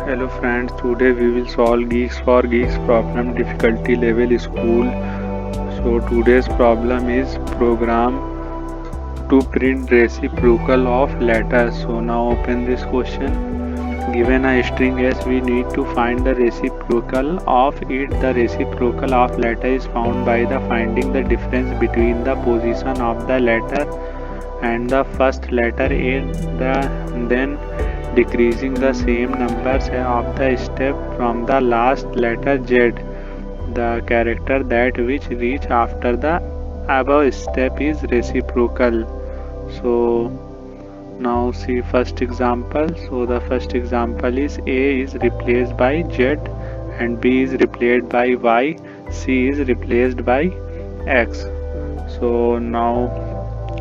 Hello friends, today we will solve Geeks for Geeks problem difficulty level school. So today's problem is program to print reciprocal of letters. So now open this question. Given a string S, we need to find the reciprocal of it. The reciprocal of letter is found by the finding the difference between the position of the letter and the first letter A, then decreasing the same numbers of the step from the last letter Z. The character that which reach after the above step is reciprocal. So now see first example. So the first example is A is replaced by Z and B is replaced by Y, C is replaced by X. So now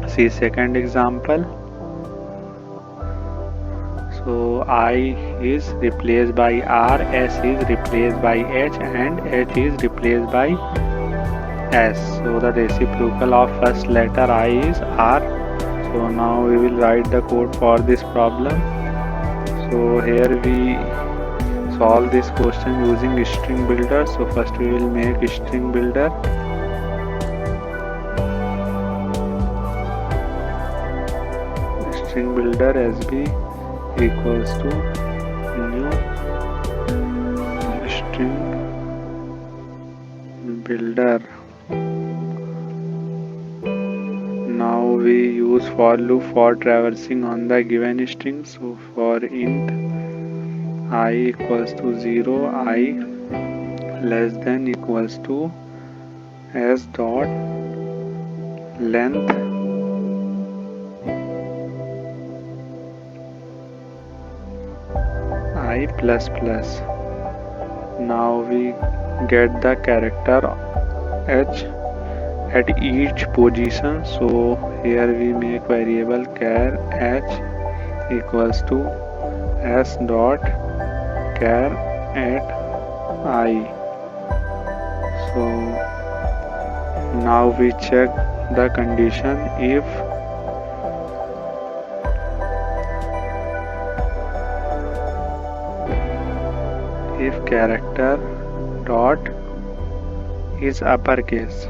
see second example. So I is replaced by R, S is replaced by H and H is replaced by S. So the reciprocal of first letter I is R. So now we will write the code for this problem. So here we solve this question using string builder. So first we will make string builder. String builder SB equals to new string builder. Now we use for loop for traversing on the given string. So for int I equals to 0, I less than equals to s dot length I plus plus. Now we get the character H at each position. So here we make variable char H equals to s dot char at I. So now we check the condition if character dot is uppercase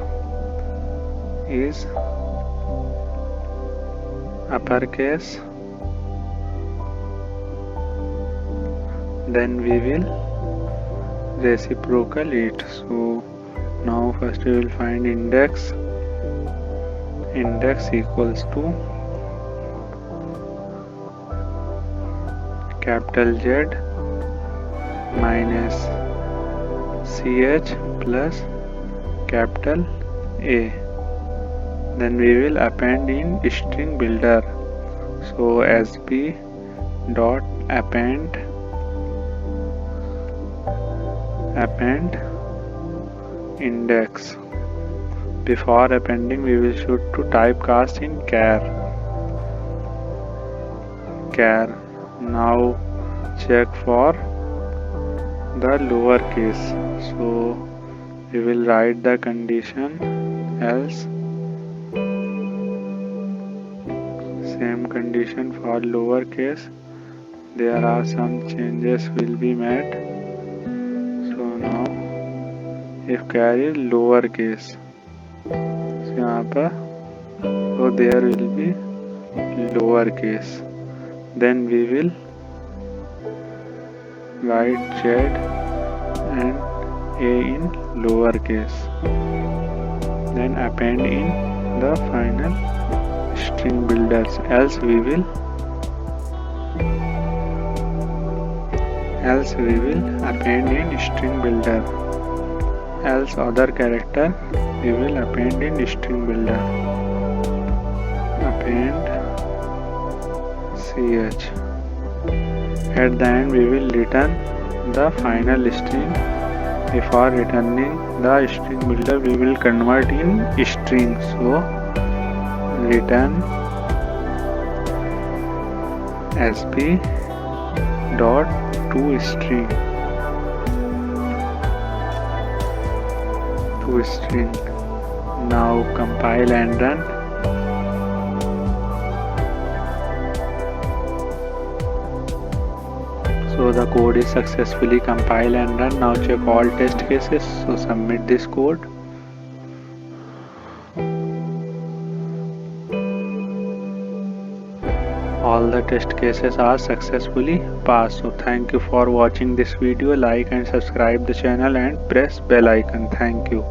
then we will reciprocal it. So now first we will find index equals to capital Z minus CH plus capital A. Then we will append in string builder. So SB dot append index. Before appending we will should to typecast in char. Now check for the lower case. So we will write the condition else. Same condition for lower case. There are some changes will be made. So now if char is lower case, so यहाँ पर so there will be lower case. Then we will write Z and A in lower case. Then append in the final string builders. Else we will append in string builder. Else other character we will append in string builder. Append CH. At the end we will return the final string. Before returning the string builder we will convert in string. So return SB dot to string. Now compile and run. So the code is successfully compiled and run. Now check all test cases. So submit this code. All the test cases are successfully passed. So thank you for watching this video. Like and subscribe the channel and press bell icon. Thank you.